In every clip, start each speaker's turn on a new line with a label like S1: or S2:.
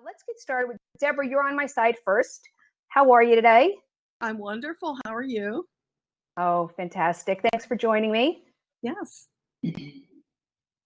S1: Let's get started with Deborah. You're on my side first. How are you today?
S2: I'm wonderful. How are you?
S1: Oh, fantastic. Thanks for joining me.
S2: Yes.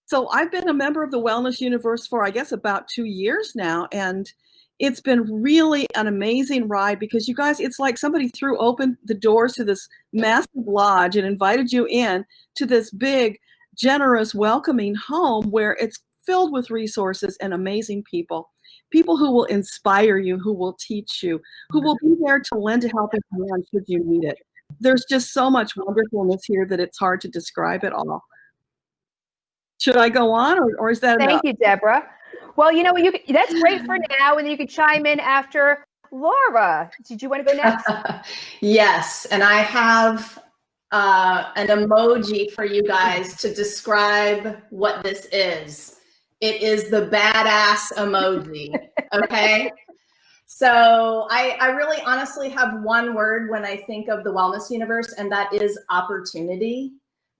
S2: So I've been a member of the Wellness Universe for, I guess, about 2 years now. And it's been really an amazing ride because you guys, it's like somebody threw open the doors to this massive lodge and invited you in to this big, generous, welcoming home where it's filled with resources and amazing people. People who will inspire you, who will teach you, who will be there to lend a helping hand should you need it. There's just so much wonderfulness here that it's hard to describe it all. Should I go on, or is that enough?
S1: Thank you, Deborah. Well, you know, that's great for now, and then you can chime in after Laura. Did you want to go next?
S3: Yes, and I have an emoji for you guys to describe what this is. It is the badass emoji, okay? So I really honestly have one word when I think of the Wellness Universe, and that is opportunity.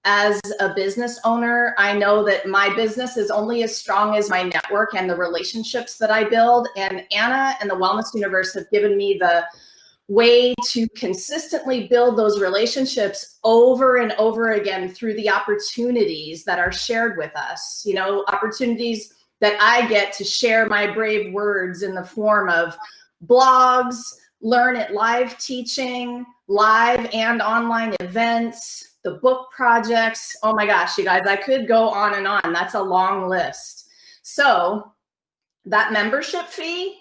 S3: As a business owner, I know that my business is only as strong as my network and the relationships that I build. And Anna and the Wellness Universe have given me the way to consistently build those relationships over and over again through the opportunities that are shared with us. You know, opportunities that I get to share my brave words in the form of blogs, Learn It Live teaching, live and online events, the book projects. Oh my gosh, you guys, I could go on and on. That's a long list. So that membership fee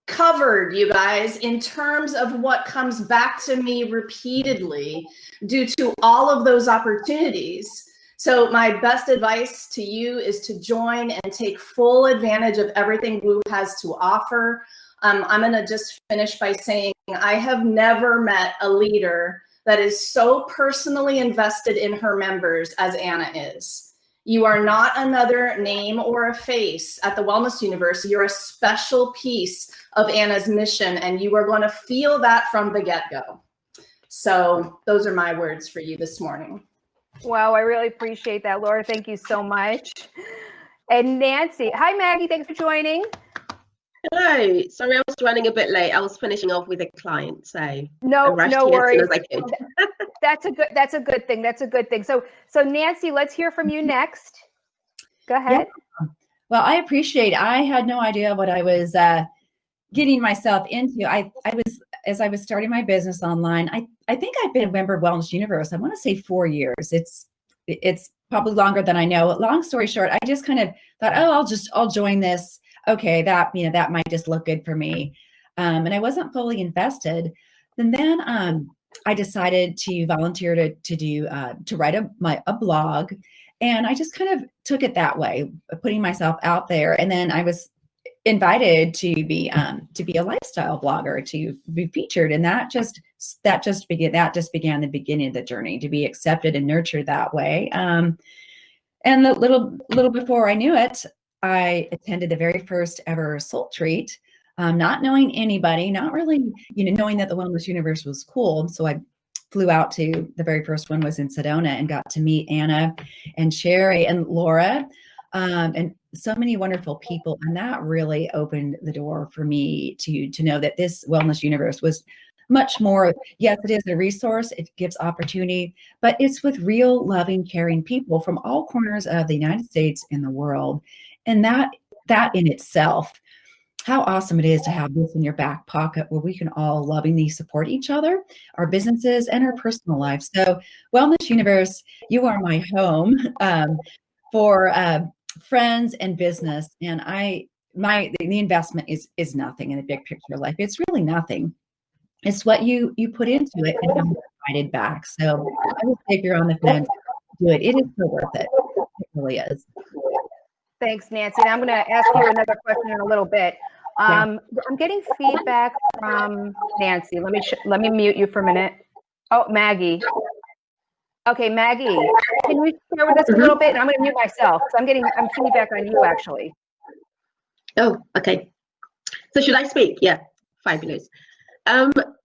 S3: covered, you guys, in terms of what comes back to me repeatedly due to all of those opportunities. So my best advice to you is to join and take full advantage of everything Woo has to offer. I'm going to just finish by saying I have never met a leader that is so personally invested in her members as Anna is. You are not another name or a face at the Wellness Universe. You're a special piece of Anna's mission, and you are going to feel that from the get-go. So those are my words for you this morning.
S1: Wow, I really appreciate that, Laura. Thank you so much. And Nancy. Hi, Maggie. Thanks for joining.
S4: Hello. Sorry, I was running a bit late. I was finishing off with a client, so
S1: no worries.
S4: As soon as I could.
S1: That's a good thing. That's a good thing. So Nancy, let's hear from you next. Go ahead.
S5: Yeah. Well, I appreciate. I had no idea what I was getting myself into. As I was starting my business online. I think I've been a member of Wellness Universe. I want to say 4 years. It's probably longer than I know. Long story short, I just kind of thought, oh, I'll join this. Okay, that might just look good for me. And I wasn't fully invested. And then I decided to volunteer to write a blog, and I just kind of took it that way, putting myself out there. And then I was invited to be a lifestyle blogger, to be featured, and that just began the beginning of the journey, to be accepted and nurtured that way. And a little before I knew it, I attended the very first ever soul treat, not knowing anybody, not really, knowing that the Wellness Universe was cool. So I flew out to, the very first one was in Sedona, and got to meet Anna and Sherry and Laura, and so many wonderful people. And that really opened the door for me to know that this Wellness Universe was much more. Yes, it is a resource. It gives opportunity, but it's with real, loving, caring people from all corners of the United States and the world. And that in itself, how awesome it is to have this in your back pocket, where we can all lovingly support each other, our businesses, and our personal lives. So Wellness Universe, you are my home for friends and business. And the investment is nothing in the big picture of life. It's really nothing. It's what you put into it and how you provided back. So I would say if you're on the fence, do it. It is so worth it. It really is.
S1: Thanks, Nancy. And I'm going to ask you another question in a little bit. I'm getting feedback from Nancy. Let me mute you for a minute. Oh, Maggie. Okay, Maggie, can you share with us a little bit? And I'm going to mute myself because I'm feedback on you, actually.
S4: Oh, okay. So should I speak? Yeah, fabulous.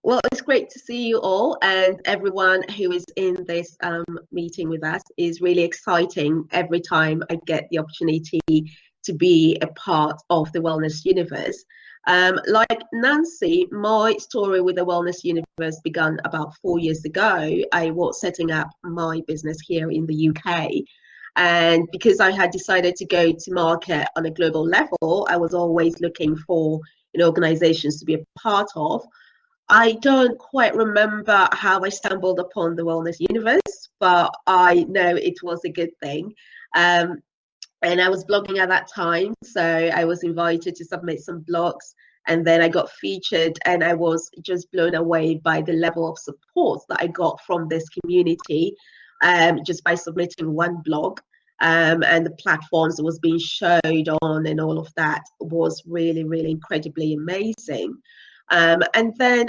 S4: Well, it's great to see you all, and everyone who is in this meeting with us. Is really exciting every time I get the opportunity to be a part of the Wellness Universe. Like Nancy, my story with the Wellness Universe began about 4 years ago. I was setting up my business here in the UK. And because I had decided to go to market on a global level, I was always looking for organizations to be a part of. I don't quite remember how I stumbled upon the Wellness Universe, but I know it was a good thing. And I was blogging at that time, so I was invited to submit some blogs, and then I got featured, and I was just blown away by the level of support that I got from this community, just by submitting one blog. And the platforms it was being showed on and all of that was really, really incredibly amazing. And then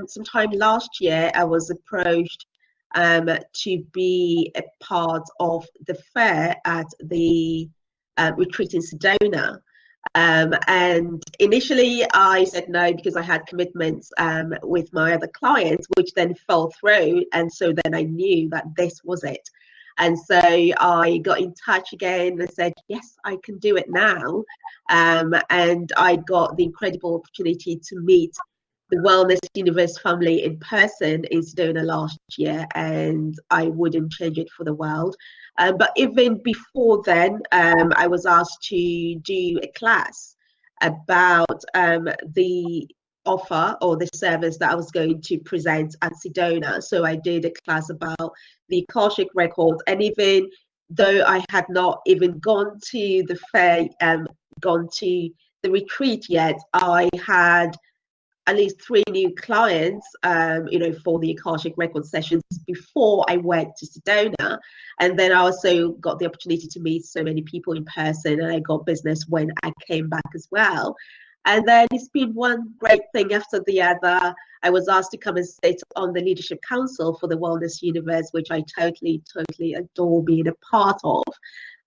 S4: sometime last year, I was approached to be a part of the fair at the retreat in Sedona. And initially I said no because I had commitments with my other clients, which then fell through. And so then I knew that this was it. And so I got in touch again and said, yes, I can do it now. And I got the incredible opportunity to meet the Wellness Universe family in person in Sedona last year, and I wouldn't change it for the world. But even before then, I was asked to do a class about the offer or the service that I was going to present at Sedona. So I did a class about the Akashic records, and even though I had not even gone to the fair, gone to the retreat yet, I had at least 3 new clients, for the Akashic record sessions before I went to Sedona. And then I also got the opportunity to meet so many people in person, and I got business when I came back as well. And then it's been one great thing after the other. I was asked to come and sit on the Leadership Council for the Wellness Universe, which I totally adore being a part of.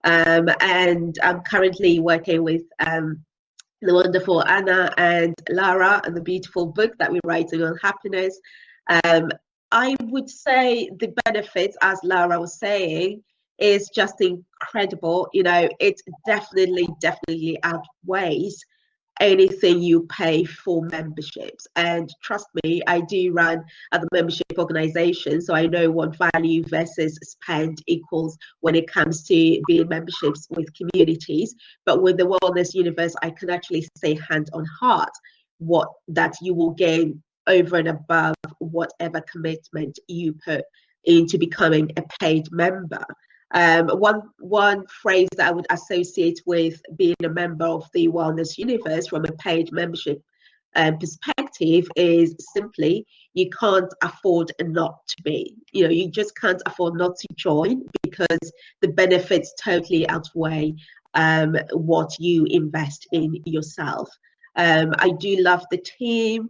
S4: And I'm currently working with the wonderful Anna and Lara and the beautiful book that we're writing on happiness. I would say the benefits, as Lara was saying, is just incredible. It definitely outweighs anything you pay for memberships. And trust me, I do run other membership organizations, so I know what value versus spend equals when it comes to being memberships with communities. But with the Wellness Universe, I can actually say hand on heart what that you will gain over and above whatever commitment you put into becoming a paid member. One phrase that I would associate with being a member of the Wellness Universe from a paid membership perspective is simply you can't afford not to be. You just can't afford not to join, because the benefits totally outweigh what you invest in yourself. I do love the team,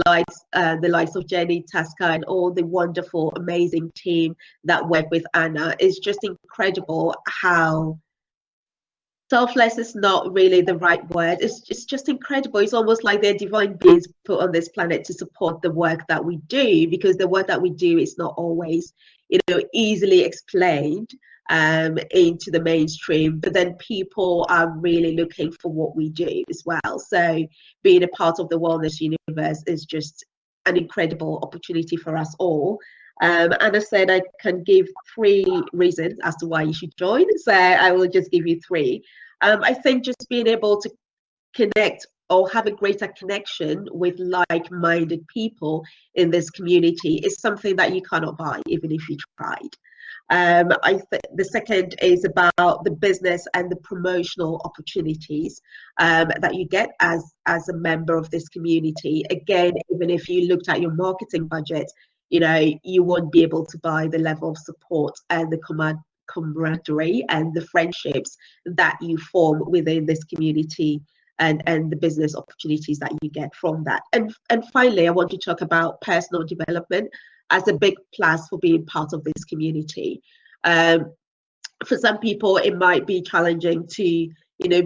S4: like the likes of Jenny, Tasca, and all the wonderful, amazing team that work with Anna. It's just incredible how selfless is not really the right word. It's just incredible. It's almost like they're divine beings put on this planet to support the work that we do, because the work that we do is not always, easily explained into the mainstream, but then people are really looking for what we do as well. So being a part of the Wellness Universe is just an incredible opportunity for us all. And I said I can give 3 reasons as to why you should join, so I will just give you 3. I think just being able to connect or have a greater connection with like-minded people in this community is something that you cannot buy, even if you tried. The second is about the business and the promotional opportunities that you get as a member of this community. Again, even if you looked at your marketing budget, you won't be able to buy the level of support and the camaraderie and the friendships that you form within this community, and the business opportunities that you get from that. And finally, I want to talk about personal development as a big plus for being part of this community. For some people, it might be challenging to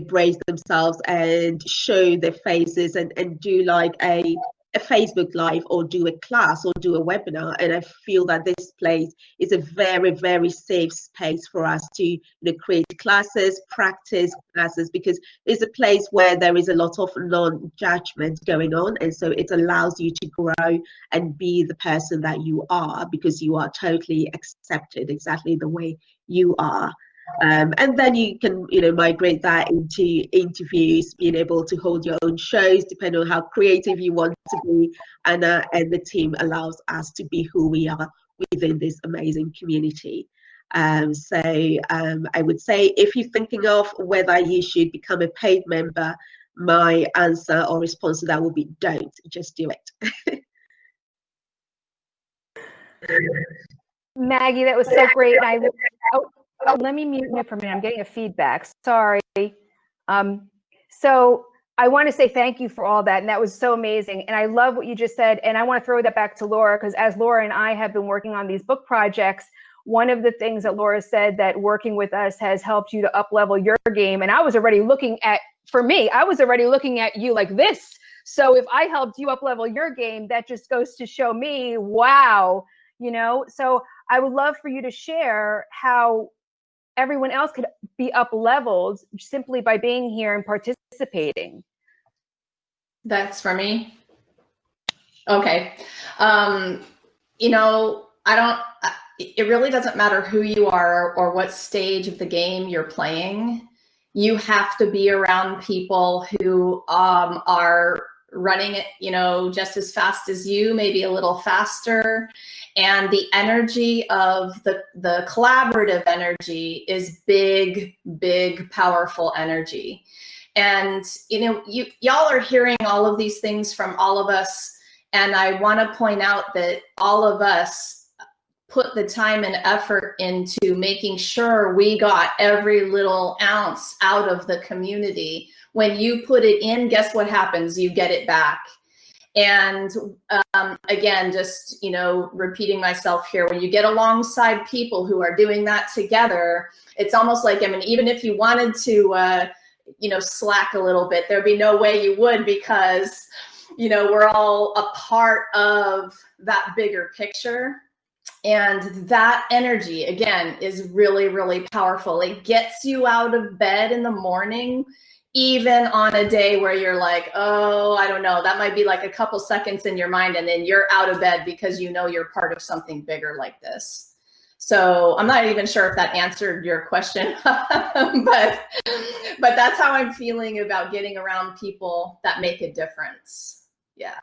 S4: brace themselves and show their faces and do like a a Facebook Live or do a class or do a webinar. And I feel that this place is a very, very safe space for us to create classes, practice classes, because it's a place where there is a lot of non-judgment going on. And so it allows you to grow and be the person that you are, because you are totally accepted exactly the way you are. And then you can, migrate that into interviews, being able to hold your own shows, depending on how creative you want to be. And the team allows us to be who we are within this amazing community. So I would say, if you're thinking of whether you should become a paid member, my answer or response to that will be don't, just do it.
S1: Maggie, that was so great. And let me mute you for a minute. I'm getting a feedback. Sorry. So I want to say thank you for all that. And that was so amazing. And I love what you just said. And I want to throw that back to Laura, because as Laura and I have been working on these book projects, one of the things that Laura said, that working with us has helped you to up-level your game. And I was already looking at, for me, I was already looking at you like this. So if I helped you up-level your game, that just goes to show me, wow, So I would love for you to share how everyone else could be up-leveled simply by being here and participating.
S3: That's for me. Okay. It really doesn't matter who you are or what stage of the game you're playing. You have to be around people who are running it, just as fast as you, maybe a little faster. And the energy of the collaborative energy is big, big, powerful energy. And, y'all are hearing all of these things from all of us. And I want to point out that all of us put the time and effort into making sure we got every little ounce out of the community. When you put it in, guess what happens? You get it back. And again, just, repeating myself here, when you get alongside people who are doing that together, it's almost like, even if you wanted to, slack a little bit, there'd be no way you would, because, we're all a part of that bigger picture. And that energy, again, is really, really powerful. It gets you out of bed in the morning, even on a day where you're like, oh, I don't know, that might be like a couple seconds in your mind, and then you're out of bed because you're part of something bigger like this. So I'm not even sure if that answered your question, but that's how I'm feeling about getting around people that make a difference. Yeah.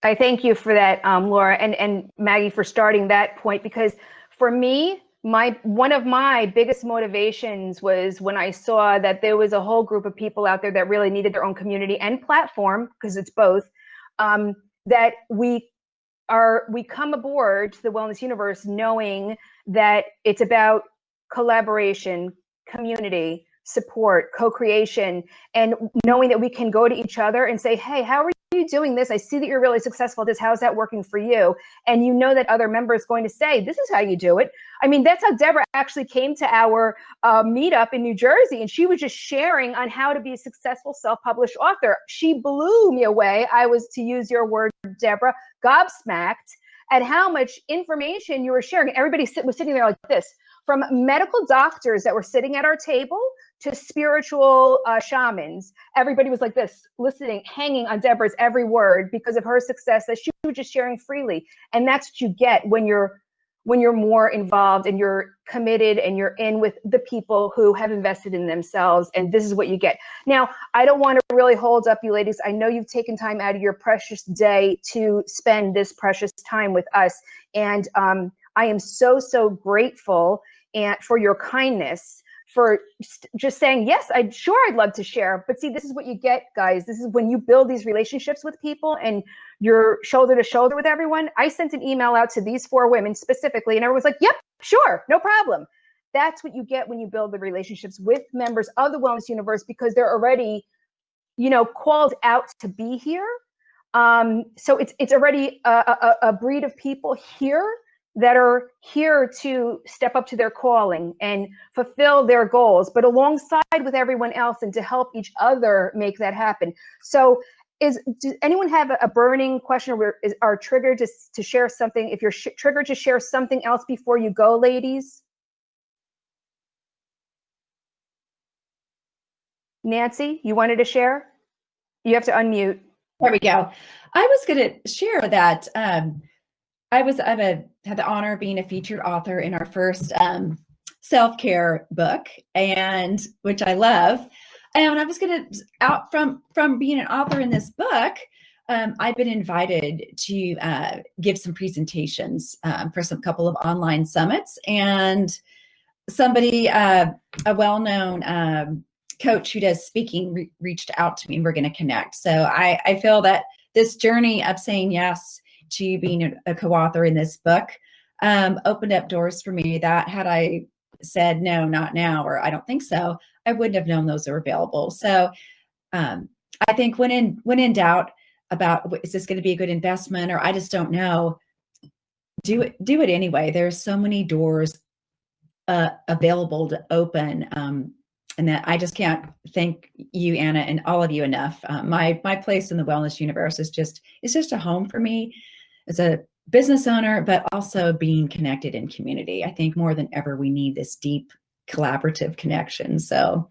S1: I thank you for that, Laura, and Maggie, for starting that point, because for me, one of my biggest motivations was when I saw that there was a whole group of people out there that really needed their own community and platform, because it's both, that we come aboard to the Wellness Universe knowing that it's about collaboration, community, support, co-creation, and knowing that we can go to each other and say, hey, how are you doing this? I see that you're really successful at this. How's that working for you? And that other member is going to say, this is how you do it. That's how Deborah actually came to our meetup in New Jersey. And she was just sharing on how to be a successful self-published author. She blew me away. I was, to use your word, Deborah, gobsmacked at how much information you were sharing. Everybody was sitting there like this, from medical doctors that were sitting at our table to spiritual shamans. Everybody was like this, listening, hanging on Deborah's every word because of her success that she was just sharing freely. And that's what you get when you're more involved and you're committed and you're in with the people who have invested in themselves. And this is what you get. Now, I don't want to really hold up you ladies. I know you've taken time out of your precious day to spend this precious time with us. And I am so, so grateful for your kindness, for just saying, yes, I'd love to share. But see, this is what you get, guys. This is when you build these relationships with people and you're shoulder to shoulder with everyone. I sent an email out to these 4 women specifically, and everyone's like, yep, sure, no problem. That's what you get when you build the relationships with members of the Wellness Universe, because they're already, called out to be here. So it's already a breed of people here that are here to step up to their calling and fulfill their goals, but alongside with everyone else and to help each other make that happen. So does anyone have a burning question or triggered to share something? If you're triggered to share something else before you go, ladies. Nancy, you wanted to share? You have to unmute.
S5: There we go. I was going to share that I've had the honor of being a featured author in our first self-care book, and which I love. And I was going to, out from being an author in this book, I've been invited to give some presentations for some couple of online summits, and somebody, a well-known coach who does speaking reached out to me, and we're going to connect. So I feel that this journey of saying yes to being a co-author in this book opened up doors for me that had I said, no, not now, or I don't think so, I wouldn't have known those are available. So I think when in doubt about, is this going to be a good investment, or I just don't know, do it anyway. There's so many doors available to open. And that I just can't thank you, Anna, and all of you enough. My place in the wellness universe is just a home for me as a business owner, but also being connected in community. I think more than ever, we need this deep collaborative connection. So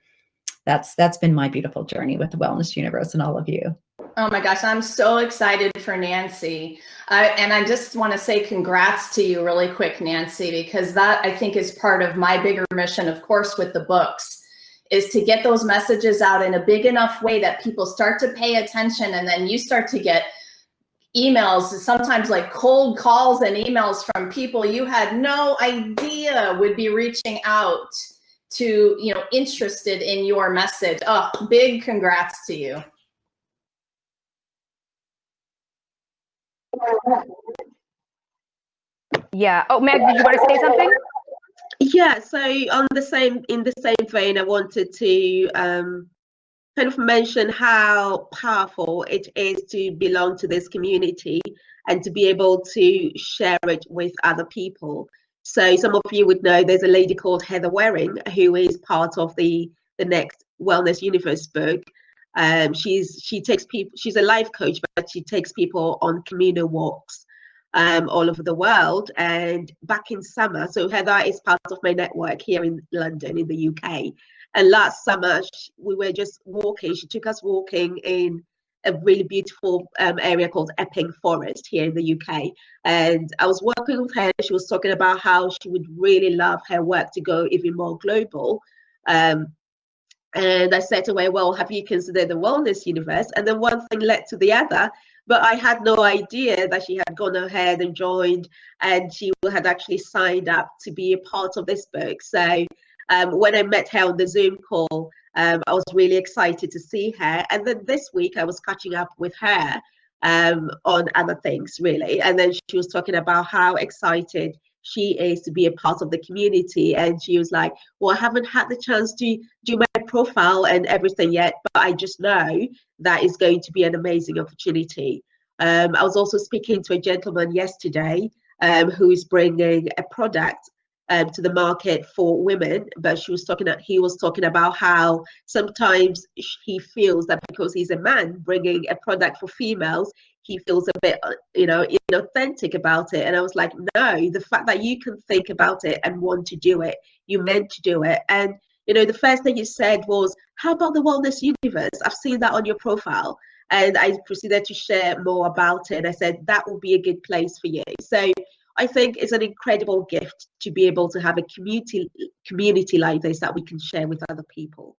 S5: that's been my beautiful journey with the wellness universe and all of you.
S3: Oh my gosh, I'm so excited for Nancy. And I just want to say congrats to you really quick, Nancy, because that I think is part of my bigger mission, of course, with the books, is to get those messages out in a big enough way that people start to pay attention, and then you start to get emails, sometimes like cold calls and emails from people you had no idea would be reaching out to, interested in your message. Oh, big congrats to you.
S1: Yeah. Oh, Meg, did you want to say something?
S4: Yeah, so in the same vein, I wanted to kind of mention how powerful it is to belong to this community and to be able to share it with other people. So some of you would know there's a lady called Heather Waring who is part of the next Wellness Universe book. She takes people. She's a life coach, but she takes people on communal walks all over the world. And back in summer, so Heather is part of my network here in London, in the UK. And last summer, we were just walking. She took us walking in a really beautiful area called Epping Forest here in the UK. And I was working with her. She was talking about how she would really love her work to go even more global. And I said to her, well, have you considered the Wellness Universe? And then one thing led to the other. But I had no idea that she had gone ahead and joined, and she had actually signed up to be a part of this book. So when I met her on the Zoom call, I was really excited to see her. And then this week I was catching up with her on other things, really. And then she was talking about how excited she is to be a part of the community. And she was like, well, I haven't had the chance to do my profile and everything yet, but I just know that is going to be an amazing opportunity. I was also speaking to a gentleman yesterday who is bringing a product to the market for women, but he was talking about how sometimes he feels that because he's a man bringing a product for females, he feels a bit, inauthentic about it. And I was like, no, the fact that you can think about it and want to do it, you meant to do it. And, the first thing you said was, how about the Wellness Universe? I've seen that on your profile. And I proceeded to share more about it. And I said, that will be a good place for you. So I think it's an incredible gift to be able to have a community like this that we can share with other people.